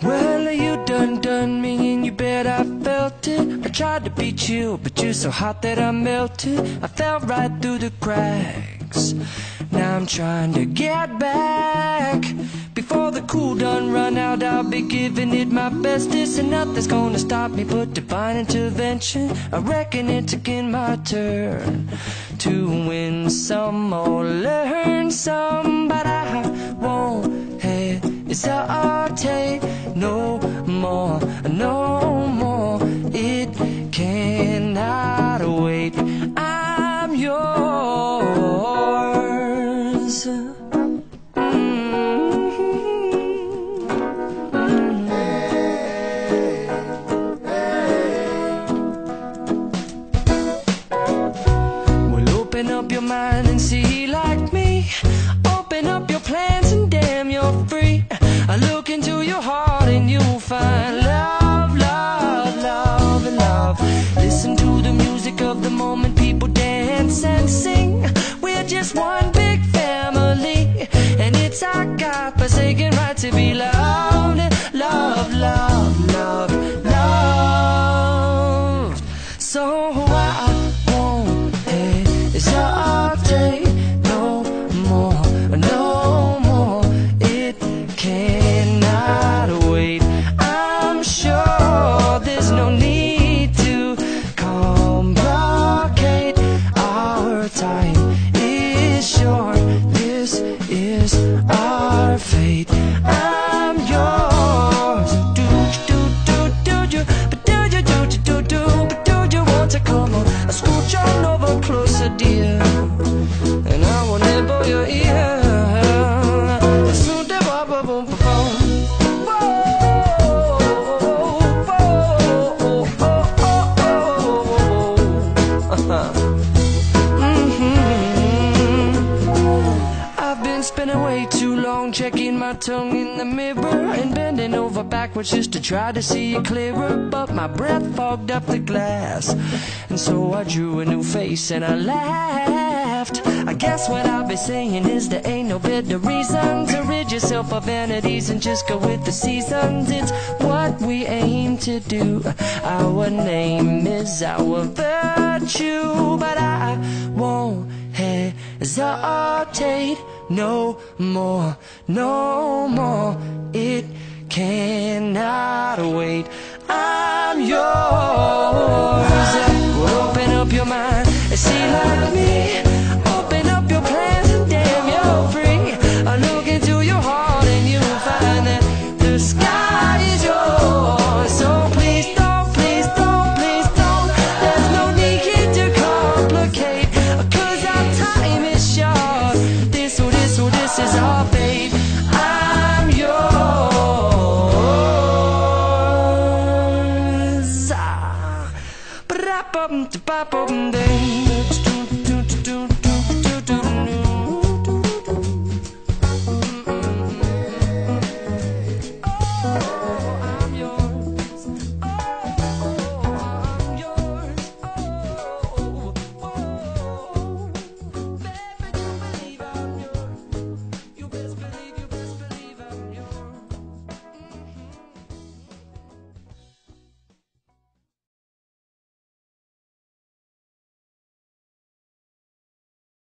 Well, you done me and you bet I felt it. I tried to be chill, but you're so hot that I melted. I fell right through the cracks. Now I'm trying to get back. Before the cool done run out, I'll be giving it my bestest, and nothing's gonna stop me but divine intervention. I reckon it's again my turn to win some or learn some, but I won't hesitate no more, no more. It cannot wait. I'm yours. Open up your mind and see like me. Open up your plans and damn, you're free. I look into your heart and you'll find love, love, love, and love. Listen to the music of the moment, people dance and sing. We're just one big family, and it's our God-forsaken right to be loved. Love, love, love, love. So I won't hesitate no more, no more. It cannot wait. I'm sure there's no need to complicate. Our time is short. This is our fate. I'm yours. Do you? But do you? But do you want to come on? I scooch on over closer, dear, and I will nibble your ear. I've been spending way too long checking my tongue in the mirror and bending over backwards just to try to see it clearer, but my breath fogged up the glass, and so I drew a new face and I laughed. I guess what I'll be saying is there ain't no better reason to rid yourself of vanities and just go with the seasons. It's what we aim to do. Our name is our virtue, but I won't hesitate no more, no more. It cannot wait. I'm yours. Well, open up your mind and see like me. Open up your plans and damn, you're free. I look into your heart and you'll find that the sky is yours. So please don't, please don't, please don't. There's no need to complicate, 'cause our time is short. This is our fate. I'm yours.